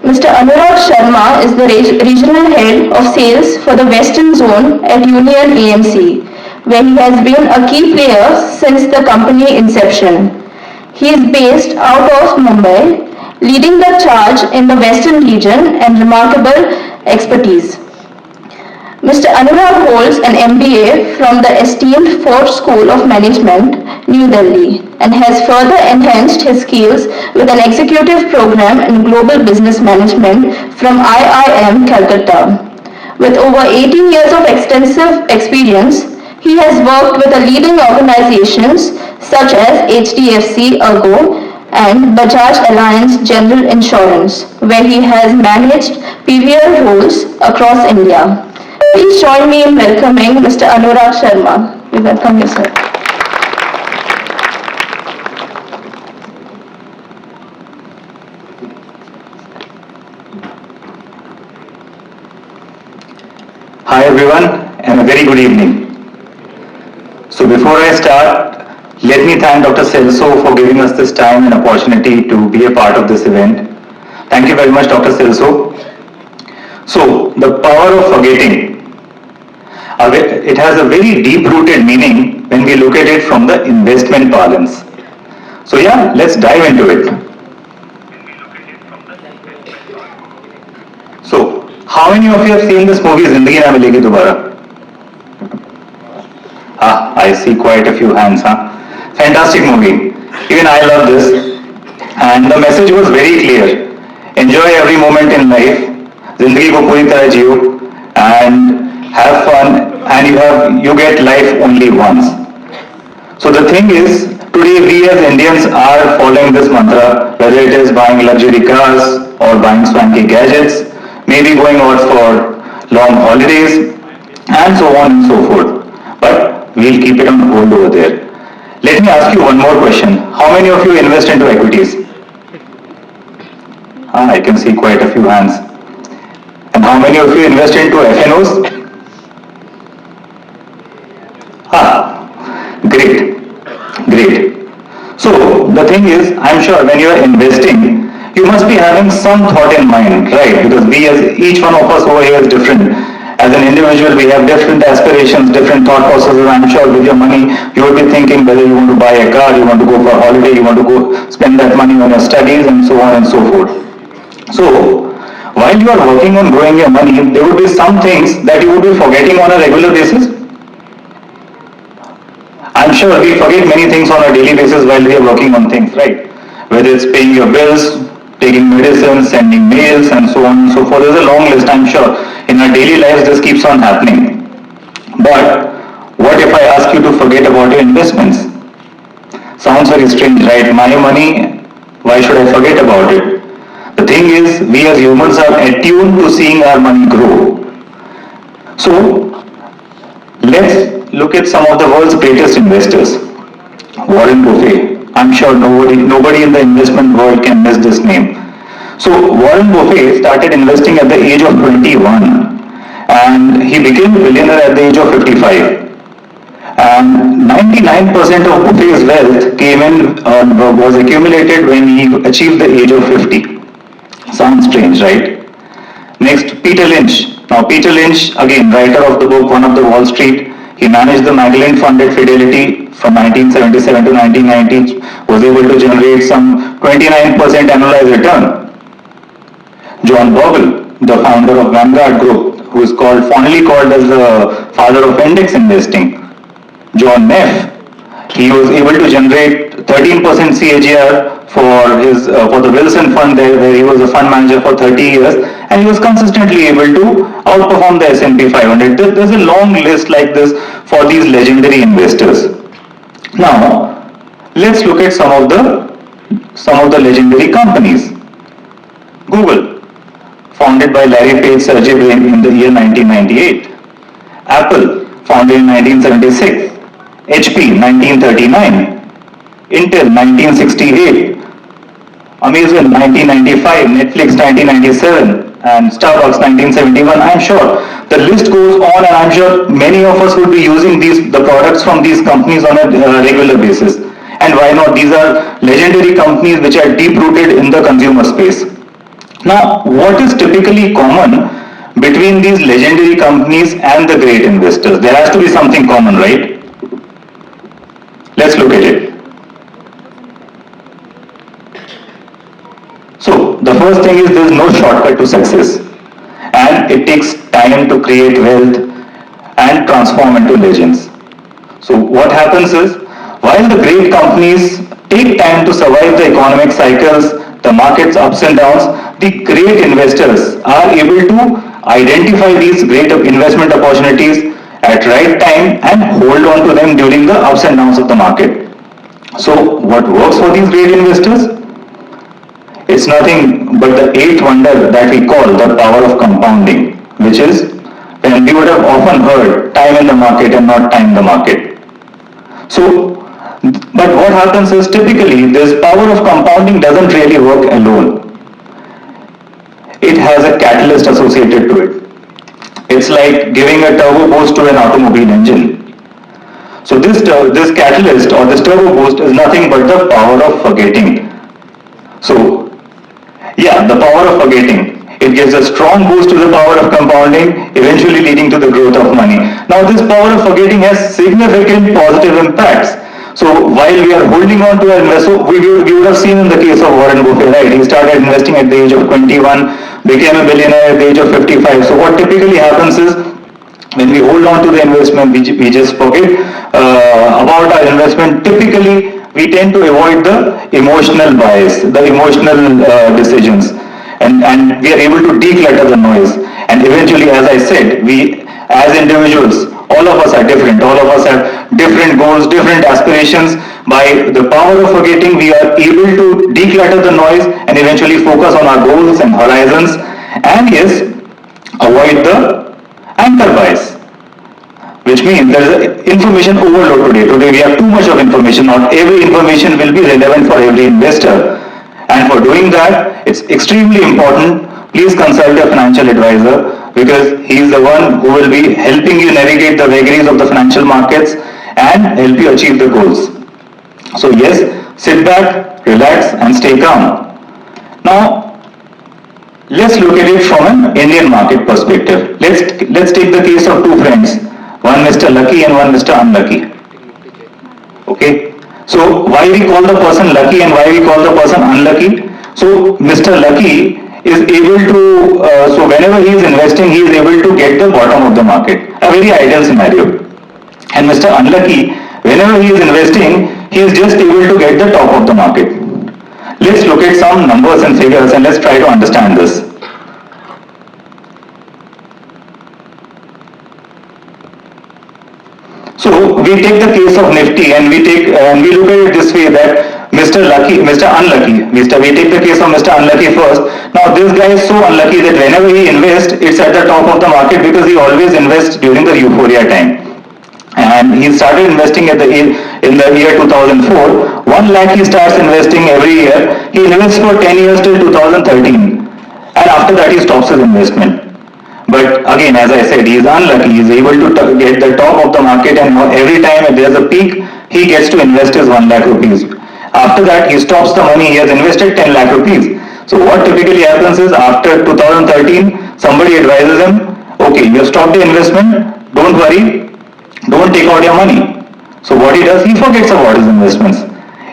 Mr. Anurag Sharma is the regional head of sales for the Western Zone at Union AMC, where he has been a key player since the company inception. He is based out of Mumbai, leading the charge in the Western region and remarkable expertise. Mr. Anurag holds an MBA from the esteemed FORE School of Management, New Delhi, and has further enhanced his skills with an executive program in global business management from IIM Calcutta. With over 18 years of extensive experience, he has worked with leading organizations such as HDFC, ERGO, and Bajaj Allianz General Insurance, where he has managed PVR roles across India. Please join me in welcoming Mr. Anurag Sharma. We welcome you, sir. Hi everyone, and a very good evening. So before I start, let me thank Dr. Celso for giving us this time and opportunity to be a part of this event. Thank you very much, Dr. Celso. So, the power of forgetting. It has a very deep-rooted meaning when we look at it from the investment parlance. So yeah, let's dive into it. So, how many of you have seen this movie, Zindagi Na Milegi Dobara? I see quite a few hands, huh? Fantastic movie. Even I love this. And the message was very clear. Enjoy every moment in life. Zindagi ko puri tarah jiyo and have fun, and you get life only once. So the thing is, today we as Indians are following this mantra, whether it is buying luxury cars or buying swanky gadgets, maybe going out for long holidays, and so on and so forth. But we'll keep it on hold over there. Let me ask you one more question. How many of you invest into equities? I can see quite a few hands. And how many of you invest into FNOs? Great. So the thing is, I'm sure when you are investing, you must be having some thought in mind, right? Because each one of us over here is different. As an individual, we have different aspirations, different thought processes. I'm sure with your money, you will be thinking whether you want to buy a car, you want to go for a holiday, you want to go spend that money on your studies, and so on and so forth. So, while you are working on growing your money, there would be some things that you would be forgetting on a regular basis. I'm sure we forget many things on a daily basis while we are working on things, right? Whether it's paying your bills, taking medicine, sending mails, and so on and so forth. There's a long list, I'm sure. In our daily lives, this keeps on happening. But what if I ask you to forget about your investments? Sounds very strange, right? My money, why should I forget about it? The thing is, we as humans are attuned to seeing our money grow. So, let's look at some of the world's greatest investors. Warren Buffett. I'm sure nobody in the investment world can miss this name. So Warren Buffett started investing at the age of 21 and he became a billionaire at the age of 55. And 99% of Buffett's wealth was accumulated when he achieved the age of 50. Sounds strange, right? Next, Peter Lynch. Now Peter Lynch, again, writer of the book One of the Wall Street, he managed the Magellan Fund at Fidelity from 1977 to 1990, was able to generate some 29% annualized return. John Bogle, the founder of Vanguard Group, who is fondly called as the father of index investing. John Neff, he was able to generate 13% CAGR for the Wilson Fund there, where he was a fund manager for 30 years, and he was consistently able to outperform the S&P 500. There's a long list like this for these legendary investors. Now, let's look at some of the legendary companies. Google, founded by Larry Page, Sergey Brin in the year 1998. Apple, founded in 1976. HP, 1939. Intel, 1968. Amazon, 1995. Netflix, 1997. And Starbucks, 1971. I'm sure the list goes on, and I'm sure many of us would be using the products from these companies on a regular basis. And and why not? These are legendary companies which are deep rooted in the consumer space. Now, what is typically common between these legendary companies and the great investors? There has to be something common, right? Let's look at it. So, the first thing is there is no shortcut to success, and it takes time to create wealth and transform into legends. So, what happens is, while the great companies take time to survive the economic cycles, the market's ups and downs, the great investors are able to identify these great investment opportunities at right time and hold on to them during the ups and downs of the market. So, what works for these great investors? It's nothing but the eighth wonder that we call the power of compounding, which is when we would have often heard time in the market and not time in the market. So, but what happens is typically this power of compounding doesn't really work alone. It has a catalyst associated to it. It's like giving a turbo boost to an automobile engine. So this catalyst or this turbo boost is nothing but the power of forgetting. So yeah, the power of forgetting. It gives a strong boost to the power of compounding, eventually leading to the growth of money. Now this power of forgetting has significant positive impacts. So while we are holding on to our investment, we would have seen in the case of Warren Buffett, right? He started investing at the age of 21, became a billionaire at the age of 55. So what typically happens is, when we hold on to the investment, we just forget about our investment. Typically, we tend to avoid the emotional bias, the emotional decisions, and we are able to declutter the noise. And eventually, as I said, we as individuals, all of us are different. All of us have different goals, different aspirations. By the power of forgetting, we are able to declutter the noise and eventually focus on our goals and horizons. And yes, avoid the anchor bias, which means there is information overload today. Today we have too much of information. Not every information will be relevant for every investor. And for doing that, it's extremely important. Please consult a financial advisor, because he is the one who will be helping you navigate the vagaries of the financial markets and help you achieve the goals. So yes, sit back, relax and stay calm. Now, let's look at it from an Indian market perspective. Let's take the case of two friends, one Mr. Lucky and one Mr. Unlucky. Okay. So why we call the person lucky and why we call the person unlucky? So Mr. Lucky is able to, so whenever he is investing, he is able to get the bottom of the market. A very ideal scenario. And Mr. Unlucky, whenever he is investing, he is just able to get the top of the market. Let's look at some numbers and figures and let's try to understand this. So we take the case of Nifty and we look at it this way, that Mr. Unlucky, we take the case of Mr. Unlucky first. Now this guy is so unlucky that whenever he invests, it's at the top of the market, because he always invests during the euphoria time. And he started investing in the year 2004. 1 lakh he starts investing every year. He invests for 10 years till 2013. And after that he stops his investment. But again, as I said, he is unlucky. He is able to get the top of the market, and every time there is a peak, he gets to invest his 1 lakh rupees. After that, he stops the money. He has invested 10 lakh rupees. So what typically happens is, after 2013, somebody advises him, okay, you have stopped the investment, don't worry, don't take out your money. So what he does, he forgets about his investments.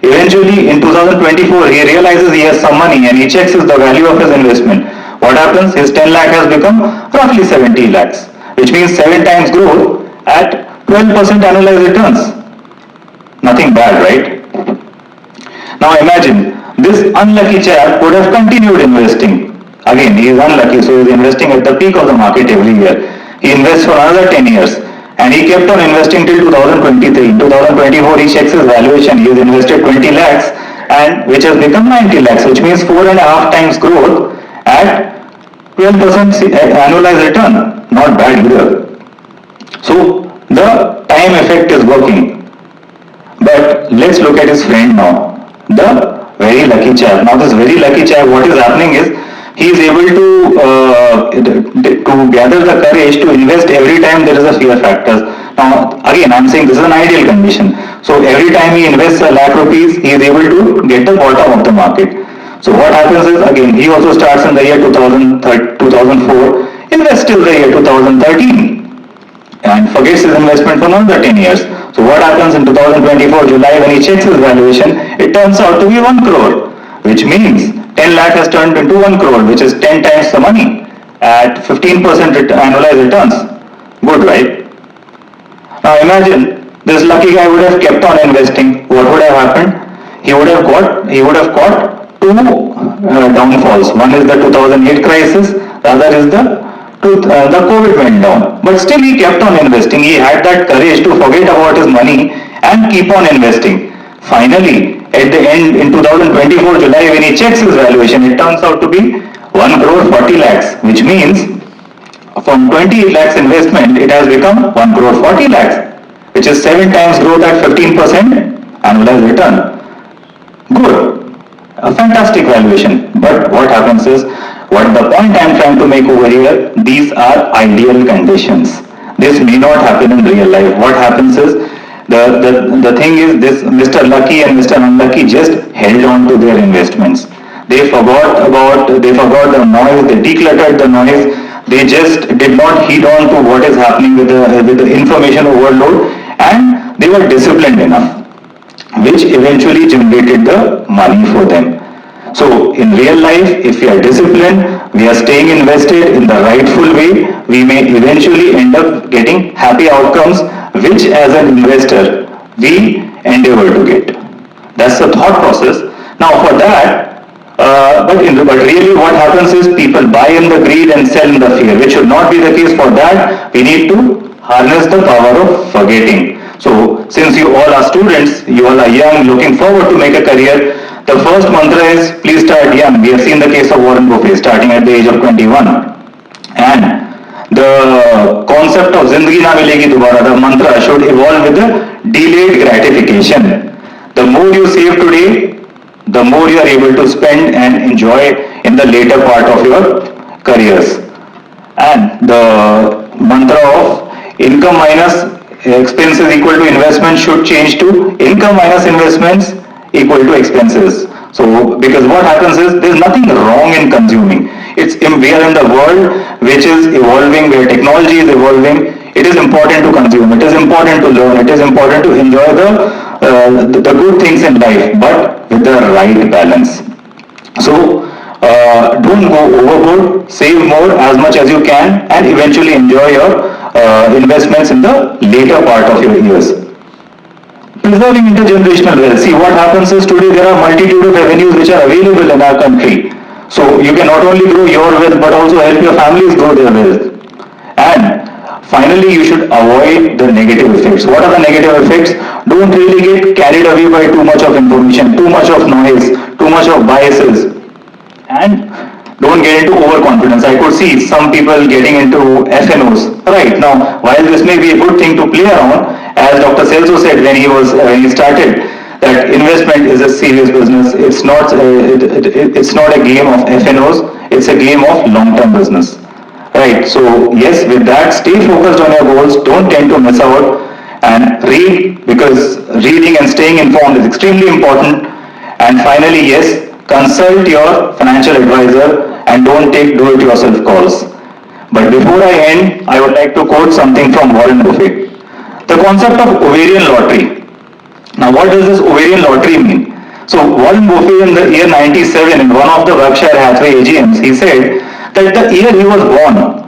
Eventually, in 2024, he realizes he has some money and he checks the value of his investment. What happens? His 10 lakh has become roughly 70 lakhs, which means 7 times growth at 12% annualized returns. Nothing bad, right? Now imagine, this unlucky chap would have continued investing. Again, he is unlucky, so he is investing at the peak of the market every year. He invests for another 10 years. And he kept on investing till 2023. In 2024, he checks his valuation. He has invested 20 lakhs, and which has become 90 lakhs, which means 4.5 times growth at 12% annualized return. Not bad either. So the time effect is working. But let's look at his friend now, the very lucky chap. Now this very lucky chap, what is happening is, he is able to gather the courage to invest every time there is a fear factor. Now Again, I'm saying this is an ideal condition. So every time he invests a lakh rupees, he is able to get the bottom of the market. So what happens is, again, he also starts in the year 2004, invests till the year 2013, and forgets his investment for another 10 years. So what happens in 2024 July when he checks his valuation, it turns out to be 1 crore, which means 10 lakh has turned into 1 crore, which is 10 times the money at 15% annualized returns. Good, right? Now imagine this lucky guy would have kept on investing. What would have happened? He would have got two downfalls. One is the 2008 crisis, the other is the COVID went down. But still he kept on investing. He had that courage to forget about his money and keep on investing. Finally, at the end in 2024 July when he checks his valuation, it turns out to be 1 crore 40 lakhs, which means from 20 lakhs investment, it has become 1 crore 40 lakhs, which is 7 times growth at 15% annualized return. Good, a fantastic valuation. But what happens is, what the point I am trying to make over here, these are ideal conditions. This may not happen in real life. What happens is, the thing is, this Mr. Lucky and Mr. Unlucky just held on to their investments. They forgot the noise, they decluttered the noise, they just did not heed on to what is happening with the information overload, and they were disciplined enough, which eventually generated the money for them. So in real life, if we are disciplined, we are staying invested in the rightful way, we may eventually end up getting happy outcomes, which as an investor, we endeavor to get. That's the thought process. Now for that, but really what happens is people buy in the greed and sell in the fear, which should not be the case. For that, we need to harness the power of forgetting. So since you all are students, you all are young, looking forward to make a career, the first mantra is please start young. We have seen the case of Warren Buffett starting at the age of 21. And the concept of Zindagi Na Milegi Dobara, the mantra should evolve with the delayed gratification. The more you save today, the more you are able to spend and enjoy in the later part of your careers. And the mantra of income minus expenses equal to investment should change to income minus investments equal to expenses. So, because what happens is, there is nothing wrong in consuming. We are in the world which is evolving, where technology is evolving. It is important to consume, it is important to learn, it is important to enjoy the good things in life, but with the right balance. So, don't go overboard, save more as much as you can, and eventually enjoy your investments in the later part of your years. Preserving intergenerational wealth. See, what happens is, today there are multitude of avenues which are available in our country. So you can not only grow your wealth but also help your families grow their wealth. And finally, you should avoid the negative effects. What are the negative effects? Don't really get carried away by too much of information, too much of noise, too much of biases, and don't get into overconfidence. I could see some people getting into FNOs. Right now, while this may be a good thing to play around, as Dr. Celso said when he started, that investment is a serious business. It's not a game of FNOs. It's a game of long-term business. Right. So yes, with that, stay focused on your goals. Don't tend to miss out, and read, because reading and staying informed is extremely important. And finally, yes, consult your financial advisor and don't take do-it-yourself calls. But before I end, I would like to quote something from Warren Buffett. The concept of ovarian lottery. Now, what does this ovarian lottery mean? So, Warren Buffett in the year 97, in one of the Berkshire Hathaway AGMs, he said that the year he was born,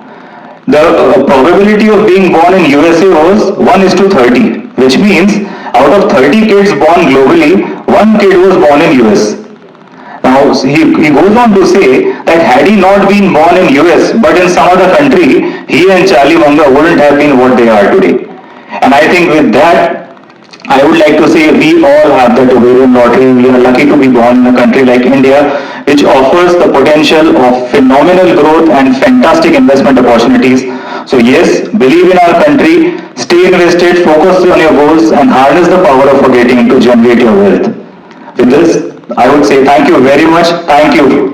the probability of being born in USA was 1:30, which means out of 30 kids born globally, 1 kid was born in US. Now, he goes on to say that had he not been born in US but in some other country, he and Charlie Munger wouldn't have been what they are today. And I think with that, I would like to say we all have the ovarian lottery. We are lucky to be born in a country like India, which offers the potential of phenomenal growth and fantastic investment opportunities. So yes, believe in our country, stay invested, focus on your goals, and harness the power of forgetting to generate your wealth. With this, I would say thank you very much. Thank you.